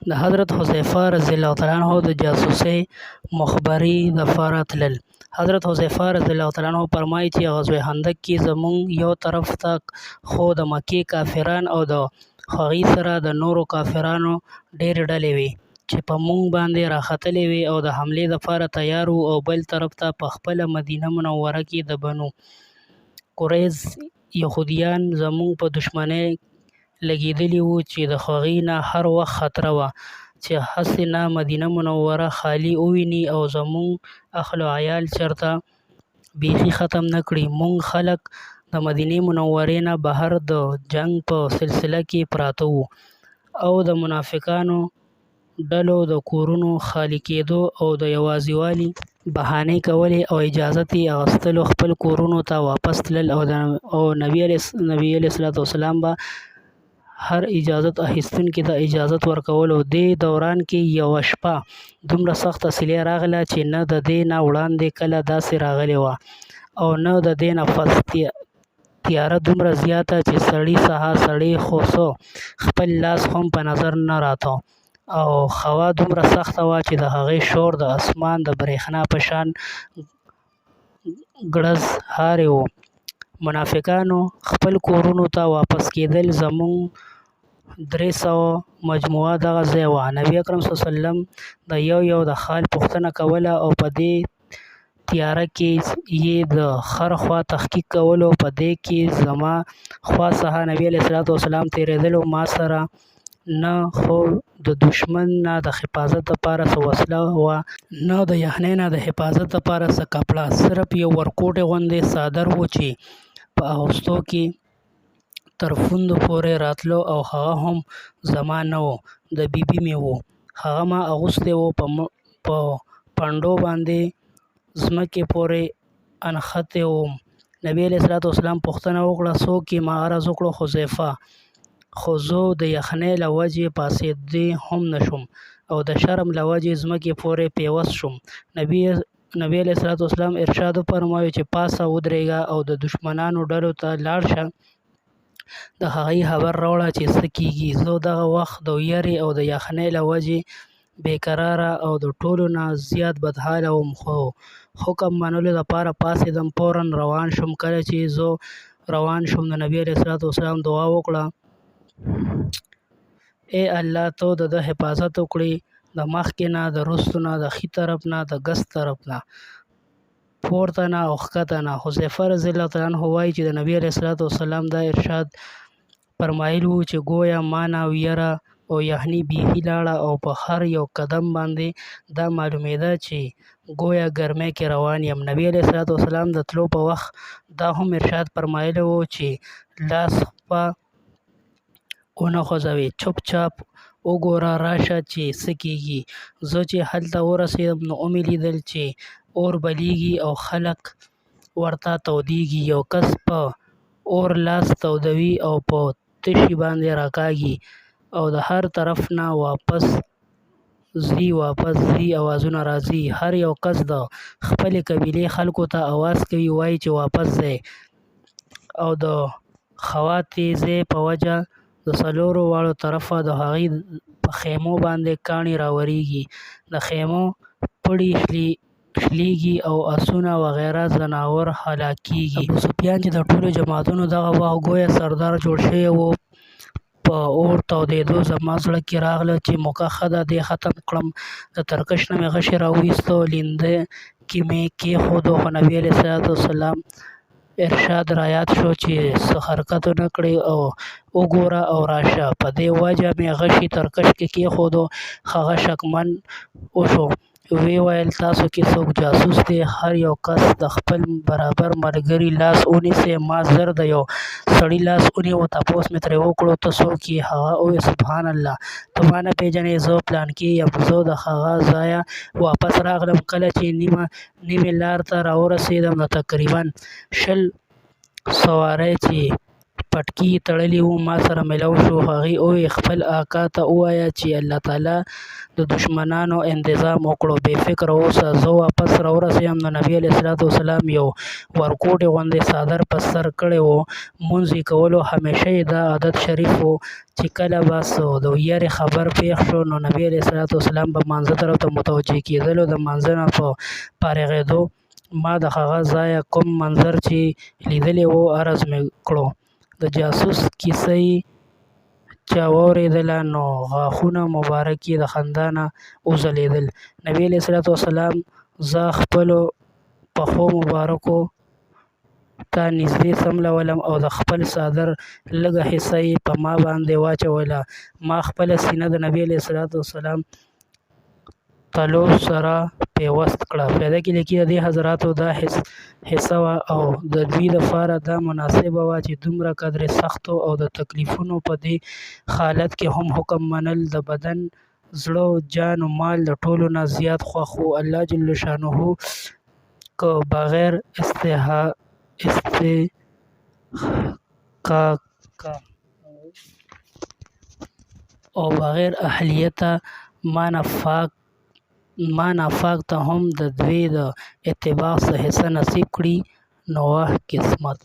د حضرت حذیفه رضی الله تعالی عنه د جاسوسۍ مخبري دپاره تلل. حضرت حذیفه رضی الله تعالی عنه فرمایي چې غزوه خندق کې زموږ یو طرف ته خو د مکې کافران او د هغې سره د نورو کافرانو ډېرې ډلې وې چې په موږ باندې راختلې وې او د حملې دپاره تیار وو، او بل طرف ته په خپله مدینه منوره کې د بنو قریظ یهودیان زموږ په دښمنۍ لګېدلي وو چې د هغې نه هر وخت خطره وه چې هسې نه مدینه منوره خالي وویني او زموږ اهل و عیال چېرته بیخي ختم نه کړي. موږ خلک د مدینې منورې نه بهر د جنګ په سلسله کې پراته وو او د منافقانو ډلو د کورونو خالي کېدو او د یوازې بهانې کولې او اجازت یې اخیستلو خپل کورونو ته واپس تلل، او نبي علیه السلام به هر اجازت اخیستونکي ته اجازت ورکولو. دې دوران کې یوه شپه دومره سخته سیلۍ راغله چې نه د دې نه وړاندې کله داسې راغلې وه او نه د دې نه پس. تیاره دومره زیاته چې سړی خو خپل لاس هم په نظر نه راته، او هوا دومره سخته وه چې د هغې شور د اسمان د برېښنا په شان ګړز هارې و. منافقانو خپل کورونو ته واپس کېدل. زموږ 300 مجموعه دغه ځای وه. نبي اکرم صلی الله علیه وسلم د یو د حال پوښتنه کوله او په دې تیاره کې یې د خر خوا تحقیق کولو. په دې کې زما خوا څخه نبي علیه السلام تېرېدلو. ما سره نه خو د دښمن نه د حفاظت دپاره څه وسله وه، نه د یخنۍ نه د حفاظت دپاره څه کپړه، صرف یو ورکوټی غوندې څادر و چې په اغوستو کې تر پوندو پورې راتلو، او هغه هم زما نه و، د بیبي مې و. هغه ما اغوستی و. په پنډو باندې ځمکې پورې انښتی وم. نبي علیه السلام پوښتنه وکړه څوک یې؟ ما عرض وکړو حذیفه. خو زه د یخنۍ له وجې پاڅېدی هم نه شوم او د شرم له وجې ځمکې پورې پیوست شوم. نبي علیه السلام ارشاد وفرمایه چې پاسه ودرېږه او د دښمنانو ډلو ته لاړ شه، د هغې خبر راوړه چې څه کېږي. زه دغه وخت د ویرې او د یخنۍ له وجې بېقراره او د ټولو نه زیات بدحاله وم، خو حکم منلو دپاره پاڅېدم. فوراً روان شوم. کله چې زه روان شوم نو نبي علیه السلام دعا وکړه: ای الله، ته د ده حفاظت وکړې، د مخکې نه، د وروستو نه، د ښي طرف نه، د ګس طرف نه، پورته نه او ښکته نه. حذیفه رضی الله تعالی عنه وایي چې د نبي علیه السلام دا ارشاد فرمایلي وو چې گویا ما نه ویره او یخني بیخي لاړه، او په هر یو قدم باندې دا معلومېده چې گویا ګرمۍ کې روان یم. نبي علیه السلام د تلو په وخت دا هم ارشاد فرمایلی وو چې لاس په ونه خوځوئ، چوپ چاپ وګوره راشه چې څه کېږي. زه چې هلته ورسېدم نو ومې لیدل چې اور بلیږي او خلک ورته تودېږي. یو کس په اور لاس تودوي او په تشي باندې راکاږي، او د هر طرف نه واپس ځي اوازونه راځي. هر یو کس د خپلې قبیلې خلکو ته اواز کوي، وایي چې واپس ځئ، او د هوا تیزۍ په وجه د څلورو واړو طرفه د هغې په خیمو باندې کاڼي راورېږي، د خیمو پړي شلېږي او آسونه وغیره ځناور هلاکېږي. ابوسفیان چې د ټولو جماعتونو دغه وخت گویا سردار جوړ شوی و، په اور تودېدو زما زړه کې راغله چې موقع ښه ده دې ختم کړم. د ترکش نه مې غشی راوویسته، لینده کې مې کېښودو، خو نبي علیه السلام ارشاد رایاد شو چې څه حرکت ونه کړي او وګوره او راشه. په دې وجه مې غشی ترکش کې کېښودو. هغه شکمن وشو. ویې ویل تاسو کې څوک جاسوس دی؟ هر یو کس د خپل برابر ملګري لاس ونیسئ. ما زر د یو سړي لاس ونیو. تپوس مې ترې وکړو ته څوک یې؟ هغه وویل سبحان الله، ته ما نه پېژنې؟ زه پلانکي یم. زه د هغه ځایه واپس راغلم. کله چې نیمې لار ته راورسېدم نو تقریباً 20 سوارۍ چې پټکي تړلي وو ما سره ملاو شو. هغې وویل خپل اکا ته ووایه چې الله تعالی د دښمنانو انتظام وکړو، بې فکره اوسه. زه واپس راورسېدم نو نبي علیه الصلاة والسلام یو ورکوټي غوندې څادر په سر کړی و. مونځ یې کولو. همیشه یې دا عادت شریف و چې کله به څه د ویرې خبر پیښ شو نو نبي علیه الصلاة والسلام به مانځه طرف ته متوجه کېدلو. د مانځه نه په فارغېدو ما د هغه ځایه کوم منظر چې لیدلی و عرض مې کړو. د جاسوس کیسه یې چا واورېدله نو غاښونه مبارک یې د خندا نه وځلېدل. نبي علیه الصلاة والسلام زه خپلو پښو مبارکو ته نږدې څملولم او د خپل څادر لږه حصه یې په ما باندې واچوله. ما خپله سینه د نبي علیه الصلاة والسلام تلو سره پیوست کړه. پیدا کې لیکي د دې حضراتو دا حصه وه او د دوی دپاره دا مناسبه وه چې دومره قدرې سختو او د تکلیفونو په دې حالت کې هم حکم منل د بدن، زړه، جان و مال د ټولو نه زیات خوښ و. الله جل شانه که بغیر استحقاقه او بغیر اهلیته ما نافاق ته هم د دوی د اتباع څه حصه نصیب کړي نو واه قسمت.